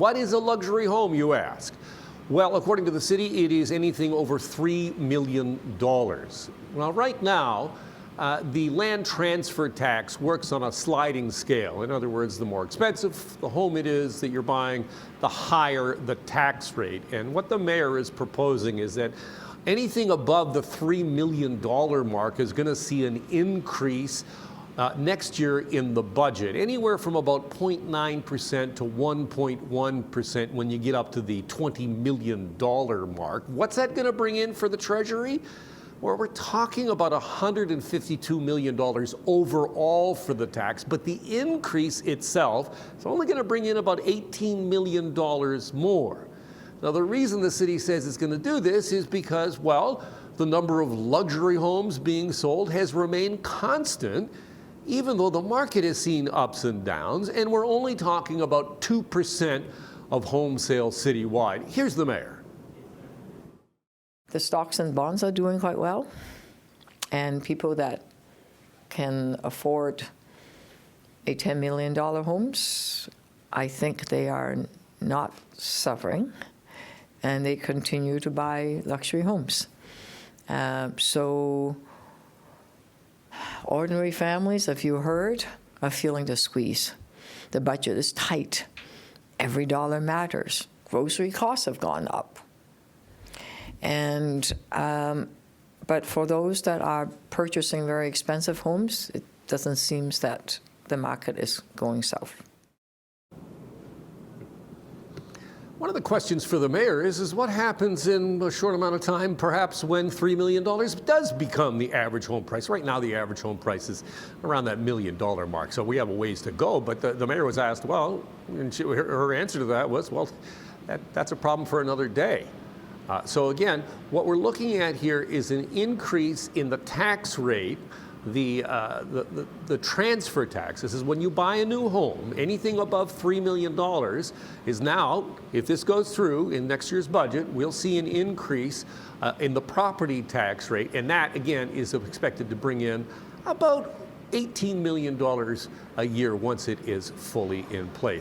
What is a luxury home, you ask? Well, according to the city, it is anything over $3 million. Well, right now, the land transfer tax works on a sliding scale. In other words, the more expensive the home it is that you're buying, the higher the tax rate. And what the mayor is proposing is that anything above the $3 million mark is going to see an increase next year in the budget, anywhere from about 0.9% to 1.1% when you get up to the $20 million mark. What's that going to bring in for the Treasury? Well, we're talking about $152 million overall for the tax, but the increase itself is only going to bring in about $18 million more. Now, the reason the city says it's going to do this is because, well, the number of luxury homes being sold has remained constant, even though the market has seen ups and downs, and we're only talking about 2% of home sales citywide. Here's the mayor. The stocks and bonds are doing quite well, and people that can afford a $10 million homes, I think they are not suffering, and they continue to buy luxury homes. So ordinary families, if you heard, are feeling the squeeze. The budget is tight. Every dollar matters. Grocery costs have gone up. And but for those that are purchasing very expensive homes, it doesn't seem that the market is going south. One of the questions for the mayor is what happens in a short amount of time, perhaps when $3 million does become the average home price. Right now, the average home price is around that $1 million mark, so we have a ways to go. But the mayor was asked, well, and her answer to that was, well, that's a problem for another day. So again, what we're looking at here is an increase in the tax rate, the transfer tax. This is when you buy a new home, anything above $3 million is now, if this goes through in next year's budget, we'll see an increase in the property tax rate. And that, again, is expected to bring in about $18 million a year once it is fully in place.